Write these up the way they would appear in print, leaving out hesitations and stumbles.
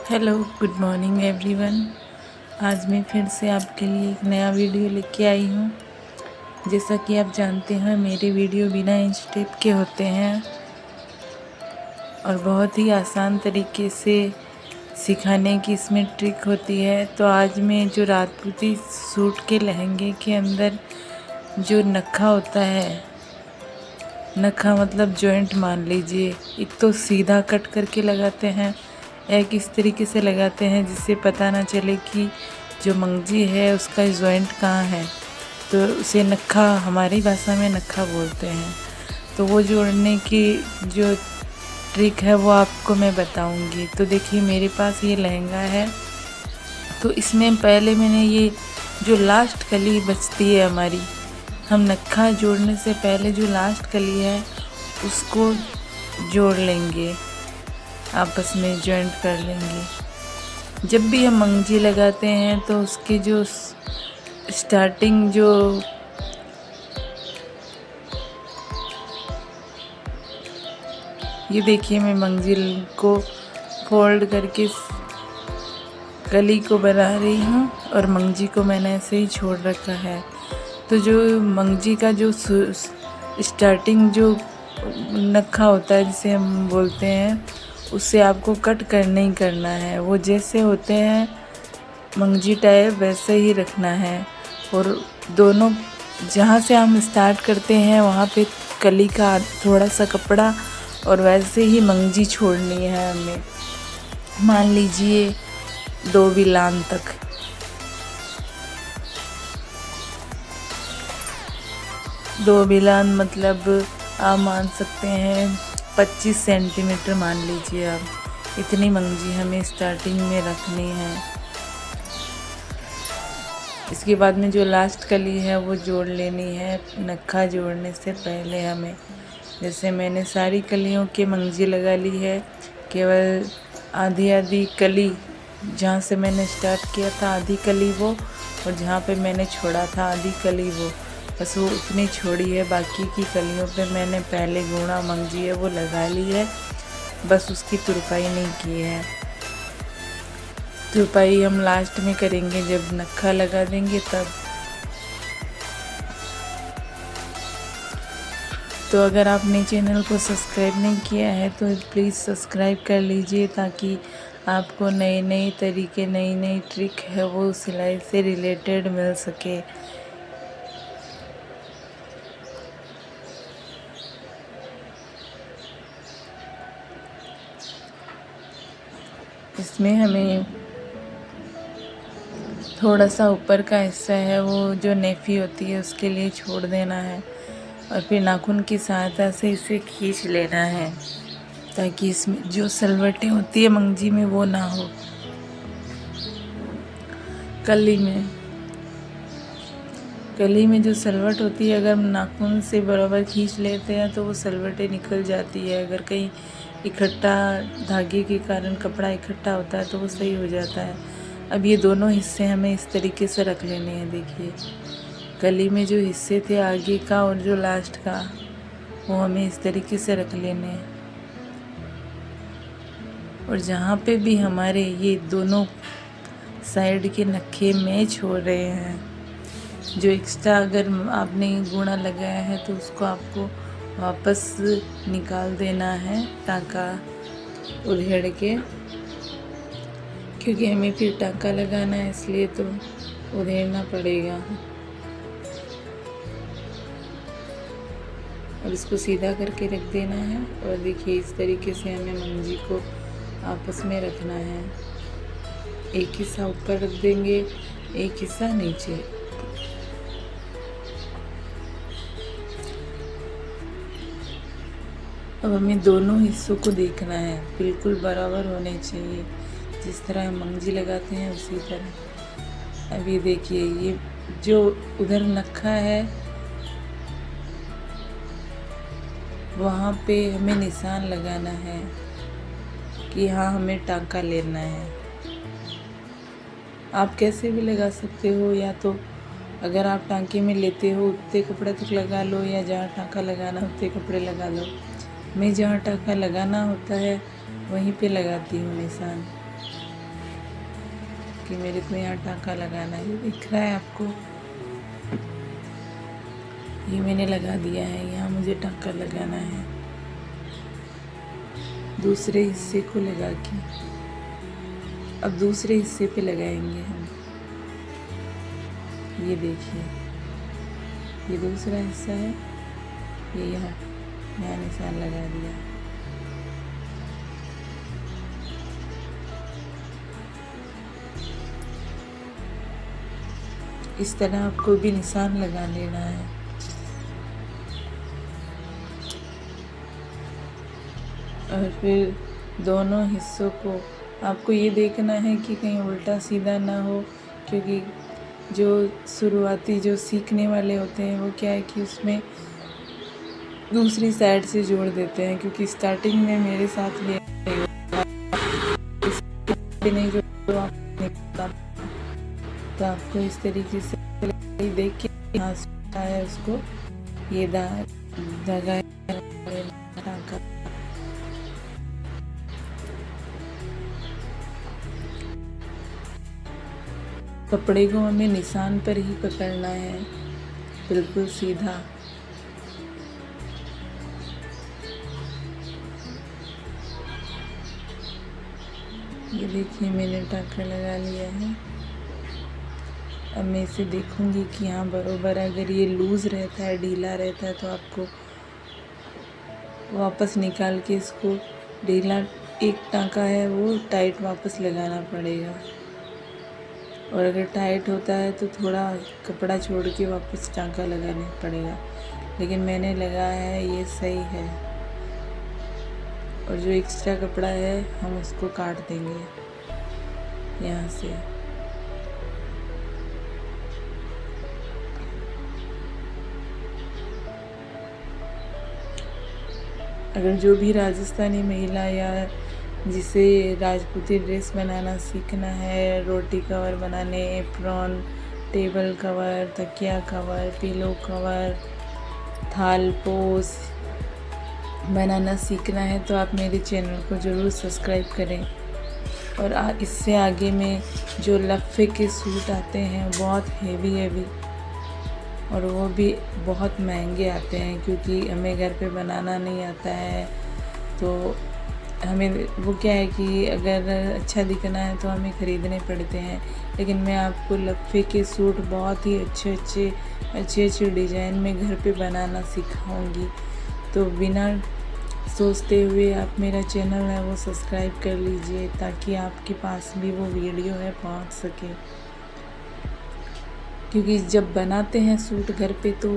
Hello, good morning everyone. आज मैं फिर से आपके लिए एक नया वीडियो लेके आई हूँ। जैसा कि आप जानते हैं, मेरे वीडियो बिना इंच टेप के होते हैं और बहुत ही आसान तरीके से सिखाने की इसमें ट्रिक होती है। तो आज मैं जो राजपूती सूट के लहंगे के अंदर जो नक्खा होता है, नक्खा मतलब जॉइंट मान लीजिए, एक तो सीधा कट करके लगाते हैं, एक इस तरीके से लगाते हैं जिससे पता ना चले कि जो मंगजी है उसका जॉइंट कहाँ है। तो उसे नक्खा, हमारी भाषा में नक्खा बोलते हैं। तो वो जोड़ने की जो ट्रिक है वो आपको मैं बताऊंगी। तो देखिए, मेरे पास ये लहंगा है। तो इसमें पहले मैंने ये जो लास्ट कली बचती है हमारी, हम नक्खा जोड़ने से पहले जो लास्ट कली है उसको जोड़ लेंगे, आपस में जॉइंट कर लेंगे। जब भी हम मंगजी लगाते हैं तो उसकी जो स्टार्टिंग जो ये देखिए, मैं मंगजी को फोल्ड करके कली को बना रही हूँ और मंगजी को मैंने ऐसे ही छोड़ रखा है। तो जो मंगजी का जो स्टार्टिंग जो नक्खा होता है जिसे हम बोलते हैं, उससे आपको कट करना ही करना है। वो जैसे होते हैं मंगजी टाइप वैसे ही रखना है। और दोनों जहाँ से हम स्टार्ट करते हैं वहाँ पे कली का थोड़ा सा कपड़ा और वैसे ही मंगजी छोड़नी है हमें। मान लीजिए 2 बिलान तक। दो बिलान मतलब आप मान सकते हैं 25 सेंटीमीटर मान लीजिए आप। इतनी मंगजी हमें स्टार्टिंग में रखनी है। इसके बाद में जो लास्ट कली है वो जोड़ लेनी है नक्खा जोड़ने से पहले हमें। जैसे मैंने सारी कलियों के मंगजी लगा ली है, केवल आधी आधी कली जहाँ से मैंने स्टार्ट किया था आधी कली वो, और जहाँ पे मैंने छोड़ा था आधी कली वो, बस वो उतनी छोड़ी है। बाकी की कलियों पे मैंने पहले गुणा मंगजी है वो लगा ली है, बस उसकी तुरपाई नहीं की है। तुरपाई हम लास्ट में करेंगे जब नक्खा लगा देंगे तब। तो अगर आपने चैनल को सब्सक्राइब नहीं किया है तो प्लीज़ सब्सक्राइब कर लीजिए, ताकि आपको नए नए तरीके, नई नई ट्रिक है वो सिलाई से रिलेटेड मिल सके। इसमें हमें थोड़ा सा ऊपर का हिस्सा है वो जो नेफी होती है उसके लिए छोड़ देना है, और फिर नाखून की सहायता से इसे खींच लेना है, ताकि इसमें जो सलवटें होती है मंगजी में वो ना हो। कली में जो सलवट होती है, अगर हम नाखून से बराबर खींच लेते हैं तो वो सलवटें निकल जाती है। अगर कहीं इकट्ठा धागे के कारण कपड़ा इकट्ठा होता है तो वो सही हो जाता है। अब ये दोनों हिस्से हमें इस तरीके से रख लेने हैं। देखिए, कली में जो हिस्से थे आगे का और जो लास्ट का, वो हमें इस तरीके से रख लेने हैं। और जहाँ पे भी हमारे ये दोनों साइड के नक्खे मैच हो रहे हैं, जो एक्स्ट्रा अगर आपने गुणा लगाया है तो उसको आपको वापस निकाल देना है टाँका उधेड़ के, क्योंकि हमें फिर टाँका लगाना है, इसलिए तो उधेड़ना पड़ेगा। और इसको सीधा करके रख देना है। और देखिए, इस तरीके से हमें मंगजी को आपस में रखना है। एक हिस्सा ऊपर रख देंगे, एक हिस्सा नीचे। अब हमें दोनों हिस्सों को देखना है, बिल्कुल बराबर होने चाहिए। जिस तरह हम मंगजी लगाते हैं उसी तरह। अब ये देखिए, ये जो उधर नक्खा है वहाँ पे हमें निशान लगाना है कि हाँ हमें टाँका लेना है। आप कैसे भी लगा सकते हो, या तो अगर आप टाँके में लेते हो उतने कपड़े तक लगा लो, या जहाँ टाँका लगाना उतने कपड़े लगा लो। मैं जहाँ टाँका लगाना होता है वहीं पे लगाती हूँ निशान। कि मेरे को यहाँ टाँका लगाना है। दिख रहा है आपको, ये मैंने लगा दिया है, यहाँ मुझे टाँका लगाना है दूसरे हिस्से को लगा के। अब दूसरे हिस्से पे लगाएंगे हम। ये देखिए, ये दूसरा हिस्सा है, ये यहाँ निशान लगा दिया। इस तरह आपको भी निशान लगा लेना है। और फिर दोनों हिस्सों को आपको ये देखना है कि कहीं उल्टा सीधा ना हो, क्योंकि जो शुरुआती जो सीखने वाले होते हैं वो क्या है कि उसमें दूसरी साइड से जोड़ देते हैं, क्योंकि स्टार्टिंग में मेरे साथ ये नहीं जो तो आपको इस तरीके से देख के है उसको ये धागा टाँका। कपड़े को हमें निशान पर ही पकड़ना है, बिल्कुल सीधा। ये देखिए, मैंने टाँका लगा लिया है। अब मैं इसे देखूंगी कि हाँ बरोबर, अगर ये लूज़ रहता है, ढीला रहता है, तो आपको वापस निकाल के इसको ढीला, एक टाँका है वो टाइट वापस लगाना पड़ेगा। और अगर टाइट होता है तो थोड़ा कपड़ा छोड़ के वापस टाँका लगाना पड़ेगा, लेकिन मैंने लगाया है, ये सही है। और जो एक्स्ट्रा कपड़ा है हम उसको काट देंगे यहाँ से। अगर जो भी राजस्थानी महिला या जिसे राजपूती ड्रेस बनाना सीखना है, रोटी कवर बनाने, एप्रॉन, टेबल कवर, तकिया कवर, पिलो कवर, थाल पोस बनाना सीखना है, तो आप मेरे चैनल को ज़रूर सब्सक्राइब करें। और इससे आगे में जो लफ़े के सूट आते हैं बहुत हेवी और वो भी बहुत महंगे आते हैं, क्योंकि हमें घर पे बनाना नहीं आता है। तो हमें वो क्या है कि अगर अच्छा दिखना है तो हमें ख़रीदने पड़ते हैं। लेकिन मैं आपको लफ़े के सूट बहुत ही अच्छे डिज़ाइन में घर पे बनाना सिखाऊंगी। तो बिना सोचते हुए आप मेरा चैनल है वो सब्सक्राइब कर लीजिए, ताकि आपके पास भी वो वीडियो है पहुंच सके। क्योंकि जब बनाते हैं सूट घर पे तो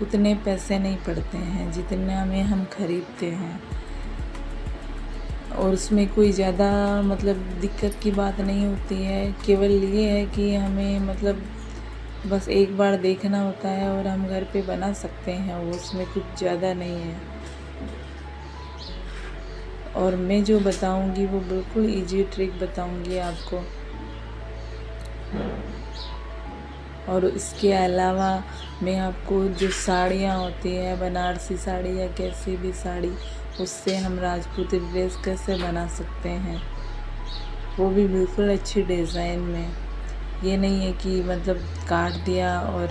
उतने पैसे नहीं पड़ते हैं जितना में हम ख़रीदते हैं, और उसमें कोई ज़्यादा मतलब दिक्कत की बात नहीं होती है। केवल ये है कि हमें मतलब बस एक बार देखना होता है और हम घर पे बना सकते हैं, वो उसमें कुछ ज़्यादा नहीं है। और मैं जो बताऊंगी वो बिल्कुल इजी ट्रिक बताऊंगी आपको। और इसके अलावा मैं आपको जो साड़ियाँ होती हैं, बनारसी साड़ी या कैसी भी साड़ी, उससे हम राजपूती ड्रेस कैसे बना सकते हैं, वो भी बिल्कुल अच्छी डिज़ाइन में। ये नहीं है कि मतलब काट दिया और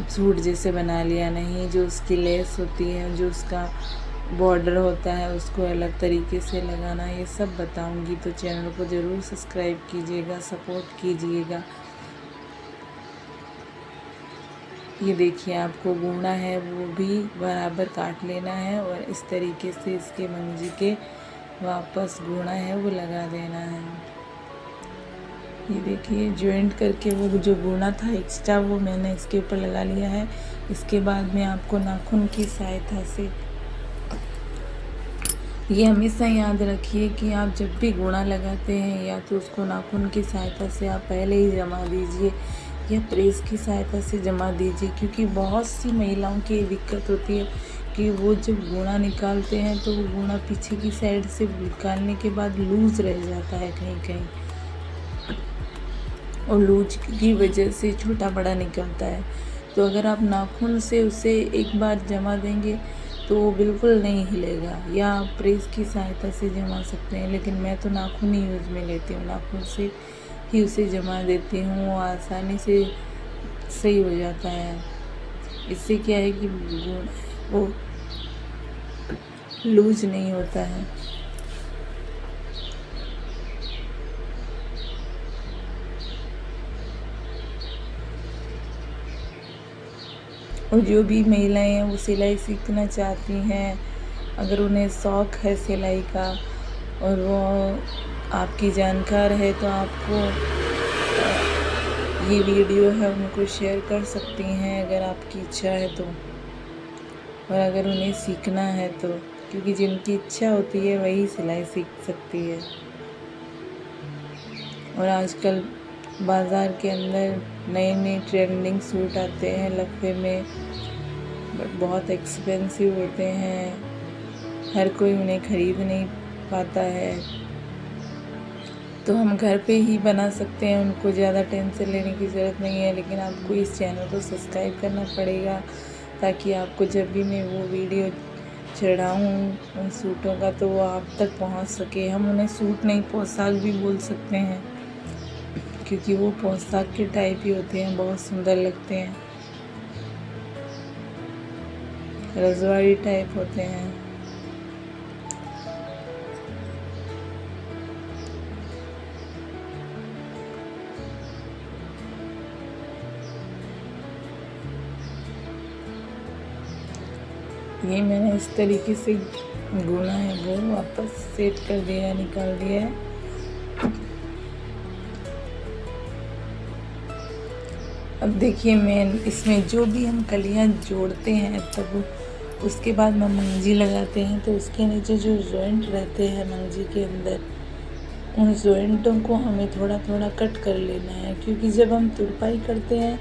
सूट जैसे बना लिया, नहीं। जो उसकी लेस होती है, जो उसका बॉर्डर होता है, उसको अलग तरीके से लगाना, ये सब बताऊंगी। तो चैनल को ज़रूर सब्सक्राइब कीजिएगा, सपोर्ट कीजिएगा। ये देखिए, आपको गूना है वो भी बराबर काट लेना है और इस तरीके से इसके मंजी के वापस गूना है वो लगा देना है। ये देखिए, जॉइंट करके वो जो गूना था एक्स्ट्रा वो मैंने इसके ऊपर लगा लिया है। इसके बाद में आपको नाखून की सहायता से, ये हमेशा याद रखिए कि आप जब भी गूना लगाते हैं या तो उसको नाखून की सहायता से आप पहले ही जमा दीजिए या प्रेस की सहायता से जमा दीजिए, क्योंकि बहुत सी महिलाओं की दिक्कत होती है कि वो जब गूना निकालते हैं तो वो गूना पीछे की साइड से निकालने के बाद लूज़ रह जाता है कहीं कहीं, और लूज की वजह से छोटा बड़ा निकलता है। तो अगर आप नाखून से उसे एक बार जमा देंगे तो वो बिल्कुल नहीं हिलेगा। या आप प्रेस की सहायता से जमा सकते हैं, लेकिन मैं तो नाखून ही यूज़ में लेती हूँ, नाखून से ही उसे जमा देती हूँ, वो आसानी से सही हो जाता है। इससे क्या है कि वो लूज नहीं होता है। और जो भी महिलाएं हैं वो सिलाई सीखना चाहती हैं, अगर उन्हें शौक़ है सिलाई का और वो आपकी जानकार है, तो आपको ये वीडियो है उनको शेयर कर सकती हैं अगर आपकी इच्छा है तो, और अगर उन्हें सीखना है तो, क्योंकि जिनकी इच्छा होती है वही सिलाई सीख सकती है। और आजकल बाज़ार के अंदर नए नए ट्रेंडिंग सूट आते हैं लफे में, बट बहुत एक्सपेंसिव होते हैं, हर कोई उन्हें ख़रीद नहीं पाता है। तो हम घर पे ही बना सकते हैं, उनको ज़्यादा टेंशन लेने की ज़रूरत नहीं है। लेकिन आपको इस चैनल को सब्सक्राइब करना पड़ेगा, ताकि आपको जब भी मैं वो वीडियो चढ़ाऊँ उन सूटों का तो वो आप तक पहुंच सके। हम उन्हें सूट नहीं पोशाक भी बोल सकते हैं, क्योंकि वो पोशाक के टाइप ही होते हैं, बहुत सुंदर लगते हैं, रजवाड़ी टाइप होते हैं। ये मैंने इस तरीके से गुना है, वो वापस सेट कर दिया है, निकाल दिया है। अब देखिए, मैं इसमें जो भी हम कलियां जोड़ते हैं तब उसके बाद हम मंजी लगाते हैं, तो उसके नीचे जो जॉइंट रहते हैं मंजी के अंदर, उन जॉइंटों को हमें थोड़ा थोड़ा कट कर लेना है, क्योंकि जब हम तुरपाई करते हैं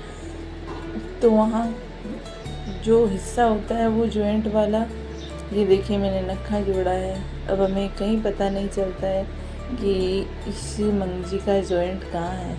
तो वहाँ जो हिस्सा होता है वो जॉइंट वाला, ये देखिए मैंने नक्खा जोड़ा है। अब हमें कहीं पता नहीं चलता है कि इस मंजी का जॉइंट कहाँ है।